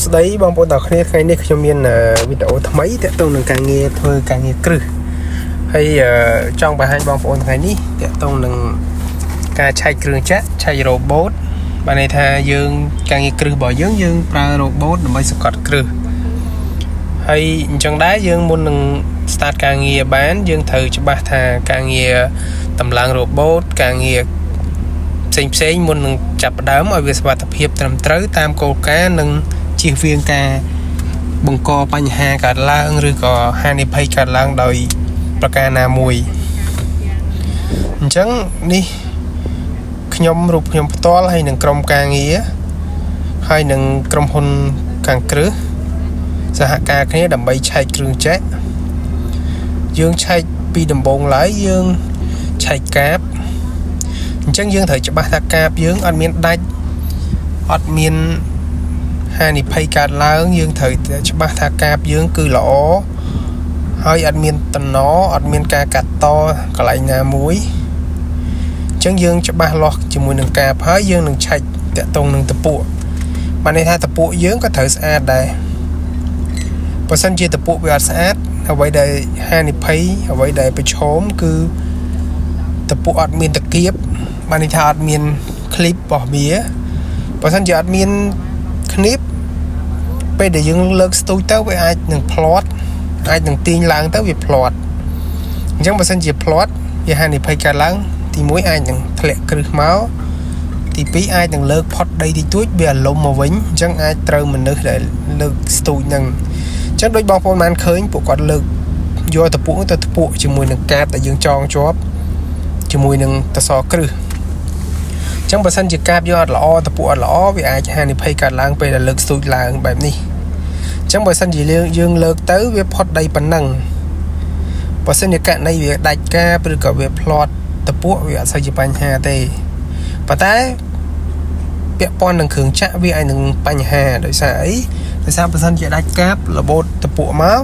ស្ដីបងប្អូនទាំងគ្នាថ្ងៃនេះខ្ញុំមានវីដេអូថ្មីទាក់ទងនឹងការងារធ្វើការងារគ្រឹះហើយចង់បង្ហាញបងប្អូនថ្ងៃនេះទាក់ទងនឹងការឆែកគ្រឿងចក្រឆែករ៉ូបូតបានន័យថាយើងការងារគ្រឹះរបស់យើងប្រើរ៉ូបូតដើម្បីសង្កត់គ្រឹះហើយអញ្ចឹងដែរយើងមុននឹង start ការងារបានយើងត្រូវច្បាស់ថាការងារតម្លើងរ៉ូបូតការងារផ្សេងមុននឹងចាប់ផ្ដើមឲ្យវាសុវត្ថិភាពត្រឹមត្រូវតាមគោលការណ៍និងជៀសវាងការបង្កបញ្ហាកើតឡើងឬក៏ហានិភ័យកើតឡើងដោយប្រការណាមួយអញ្ចឹងនេះខ្ញុំផ្ទាល់ហើយនឹងក្រុមការងារហើយនឹងក្រុមហ៊ុនខាងគ្រឹះសហការគ្នាដើម្បីឆែកគ្រឿងចក្រយើងឆែកពីដំបូងឡើយយើងឆែកកាបអញ្ចឹងយើងត្រូវច្បាស់ថាកាបយើងអត់មានដាច់អត់មានហានិភ័យកើតឡើងយើងត្រូវច្បាស់ថាកាបយើងគឺល្អហើយអត់មានតំណអត់មានការកាត់តកន្លែងណាមួយអញ្ចឹងយើងច្បាស់លាស់ជាមួយនឹងកាបហើយយើងនឹងឆែកតាក់ទងនឹងតពួកបានន័យថាតពួកយើងក៏ត្រូវស្អាតដែរបើសិនជាតពួកវាអត់ស្អាតអ្វីដែលហានិភ័យអ្វីដែលប្រឈមគឺតពួកអត់មានតកៀបបានន័យថាអត់មានคลิปរបស់វាបើសិនជាអត់មានคลิปពេលដែលយើងលើកស្ទូចទៅវាអាចនឹងផ្លាត់អាចនឹងទាញឡើងទៅវាផ្លាត់អញ្ចឹងបើសិនជាផ្លាត់វាហានិភ័យកើតឡើងទី1អាចនឹងធ្លាក់គ្រឹះមកទី2អាចនឹងលើកផុតដីតិចតួចវាលំមកវិញអញ្ចឹងអាចត្រូវមនុស្សដែលលើកស្ទូចហ្នឹងអញ្ចឹងដូចបងប្អូនបានឃើញពួកគាត់លើកយកតពួកទៅតពួកជាមួយនឹងកាបដែលយើងចងជាប់ជាមួយនឹងតសគ្រឹះអញ្ចឹងបើសិនជាកាបយកអត់ល្អតពួកអត់ល្អវាអាចហានិភ័យកើតឡើងពេលដែលលើកស្ទូចឡើងបែបនេះអញ្ចឹងបើសិនជាយើងលើកទៅវាផុតដីប៉ុណ្ណឹងបើសិនជាករណីវាដាច់កាបឬក៏វាផ្លាត់តពួកវាអត់សូវជាបញ្ហាទេប៉ុន្តែពាក់ព័ន្ធនឹងគ្រឿងចក្រវាអាចនឹងបញ្ហាដោយសារអីដោយសារបើសិនជាដាច់កាបរបូតតពួកមក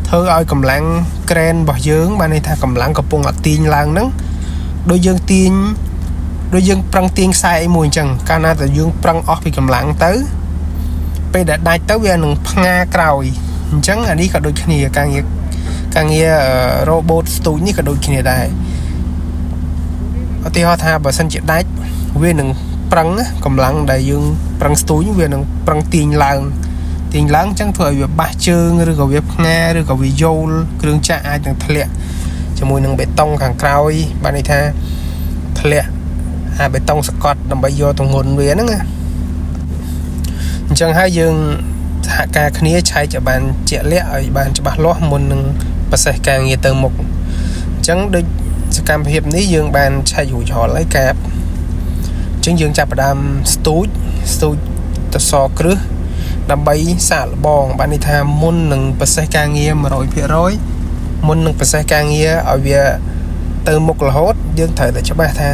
ធ្វើឲ្យកម្លាំងក្រែនរបស់យើងបានន័យថាកម្លាំងកំពុងអត់ទាញឡើងហ្នឹងដូចយើងទាញដូចយើងប្រឹងទាញខ្សែអីមួយអញ្ចឹងកាលណាតែយើងប្រឹងអស់ពីកម្លាំងទៅពេលដែលដាច់ទៅវានឹងផ្ងាក្រោយអញ្ចឹងអានេះក៏ដូចគ្នាការងាររ៉ូបូតស្ទូចនេះក៏ដូចគ្នាដែរឧទាហរណ៍ថាបើសិនជាដាច់វានឹងប្រឹងកម្លាំងដែលយើងប្រឹងស្ទូចវានឹងប្រឹងទាញឡើងអញ្ចឹងធ្វើឲ្យវាបាសជើងឬក៏វាផ្ងាឬក៏វាយោលគ្រឿងចក្រអាចនឹងធ្លាក់ជាមួយនឹងបេតុងខាងក្រោយបានន័យថាធ្លាក់អាបេតុងសកត់ដើម្បីយកទម្ងន់វាហ្នឹងណាអញ្ចឹងហើយយើងសហការគ្នាឆែកឲ្យបានជាក់លាក់ឲ្យបានច្បាស់លាស់មុននឹងប្រសេសការងារទៅមុខអញ្ចឹងដូចសកម្មភាពនេះយើងបានឆែករួចរាល់ហើយកាបអញ្ចឹងយើងចាប់ផ្ដើមស្ទូចតសគ្រឹះដើម្បីសាកល្បងបានន័យថាមុននឹងប្រសេសការងារ 100% មុននឹងប្រសេសការងារឲ្យវាទៅមុខរហូតយើងត្រូវតែច្បាស់ថា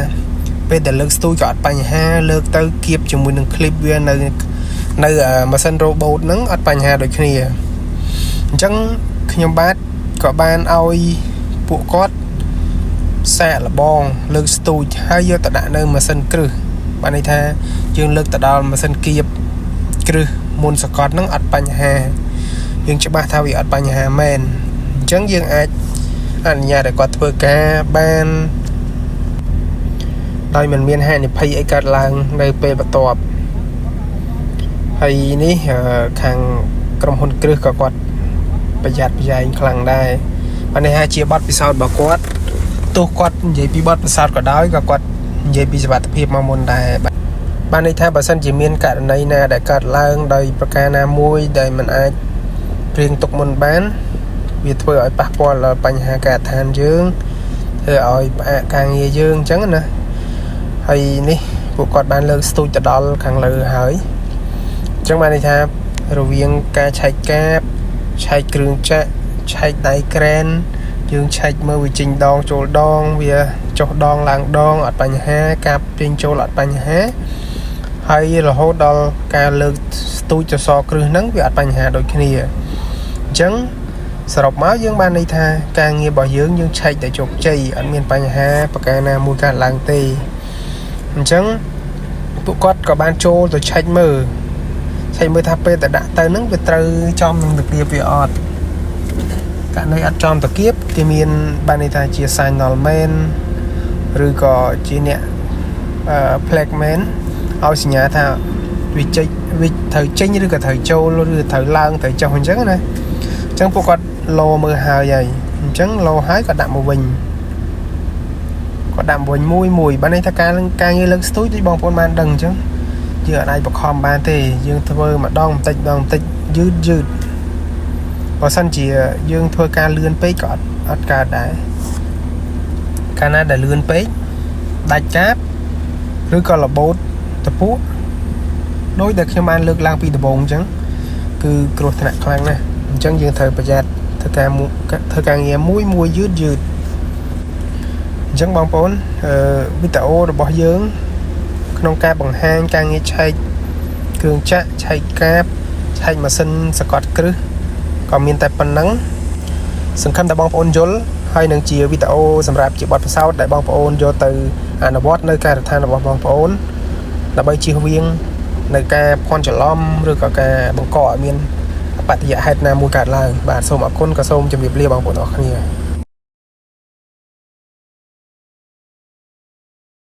ពេលដែលលើកស្ទូចក៏អត់បញ្ហាលើកទៅគៀបជាមួយនឹង clip វានៅម៉ាស៊ីនរ៉ូបូតហ្នឹងអត់បញ្ហាដូចគ្នាអញ្ចឹងខ្ញុំបាទក៏បានឲ្យពួកគាត់សាកល្បងលើកស្ទូចហើយយកទៅដាក់នៅម៉ាស៊ីនគ្រឹះបានន័យថាយើងលើកទៅដល់ម៉ាស៊ីនគៀបគ្រឹះមុនសកត់ហ្នឹងអត់បញ្ហាយើងច្បាស់ថាវាអត់បញ្ហាមែនអញ្ចឹងយើងអាចអនុញ្ញាតឲ្យគាត់ធ្វើការបានដោយមិនមានហានិភ័យអីកើតឡើងនៅពេលបន្ទាប់ហើយនេះខាងក្រុមហ៊ុនគ្រឹះក៏គាត់ប្រយ័ត្នប្រយែងខ្លាំងដែរបានន័យថាជាបទពិសោធន៍របស់គាត់ទោះគាត់និយាយពីបទពិសោធន៍ក៏ដោយក៏គាត់និយាយពីសុវត្ថិភាពមកមុនដែរបានន័យថាបើសិនជាមានករណីណាដែលកើតឡើងដោយប្រការណាមួយដែលมันអាចព្រៀងទុកមុនបានវាធ្វើឲ្យប៉ះពាល់ដល់បញ្ហាការដ្ឋានយើងធ្វើឲ្យផ្អាកការងារយើងអញ្ចឹងណាហើយនេះពួកគាត់បានលើកស្ទូចទៅដល់ខាងលើហើយអញ្ចឹងបានន័យថារវាងការឆែកកាបឆែកគ្រឿងចក្រឆែកដៃក្រែនយើងឆែកមើលវាចេញដងចូលដងវាចុះដងឡើងដងអត់បញ្ហាកាបចេញចូលអត់បញ្ហាហើយរហូតដល់ការលើកស្ទូចសសរគ្រឹះហ្នឹងវាអត់បញ្ហាដូចគ្នាអញ្ចឹងសរុបមកយើងបានន័យថាការងាររបស់យើងឆែកតែជោគជ័យអត់មានបញ្ហាប្រការណាមួយកើតឡើងទេអញ្ចឹងពួកគាត់ក៏បានចូលទៅឆែកមើល ใช้มือทับไปแต่đã tới nứng về từ trong mình được điệp về ọt cả nơi ăn trong tập kiếp thì miền ban này ta chia sẻ normal rồi có chia nè flagman ao sinh nhà thà vì thời tranh như cái thời châu rồi thời lang thời châu hình trắng này chẳng có con lô mưa hào vậy chẳng lô hái có đạm một bình có đạm bình mùi ban này ta ca như lớn túi thì bong con man đằng chứ giờ ở đây bọc hòm ban thì dương thôi mà đong tịch dư và sân chỉ dương thôi ca lươn pé cọt ở cả đại Canada lươn pé đại cháp rồi còn là bốt tập phú đối được khi man lược lang pi tập bồn chẳng cứ cột thạch khoang này chẳng dương thời bây giờ thời ca nghe muối dư chẳng bong bón video rồi bỏ dưỡng nông ca bằng hang ca nghe chạy cường chạy chạy cáp chạy mà sinh Scott cứ còn miền tây phần nắng sừng khăn tại bong ôn dối hay nâng chia video sầm rạp chỉ bọt sau đại bong ôn vô từ bọt nơi ca than là bong ôn là bay chiêu viên nơi ca con trở lom rồi cả ca bằng cỏ miền bạn thì hết nam mua cả là bà sôm ở con cả sôm cho việc lia bong ôn ở kia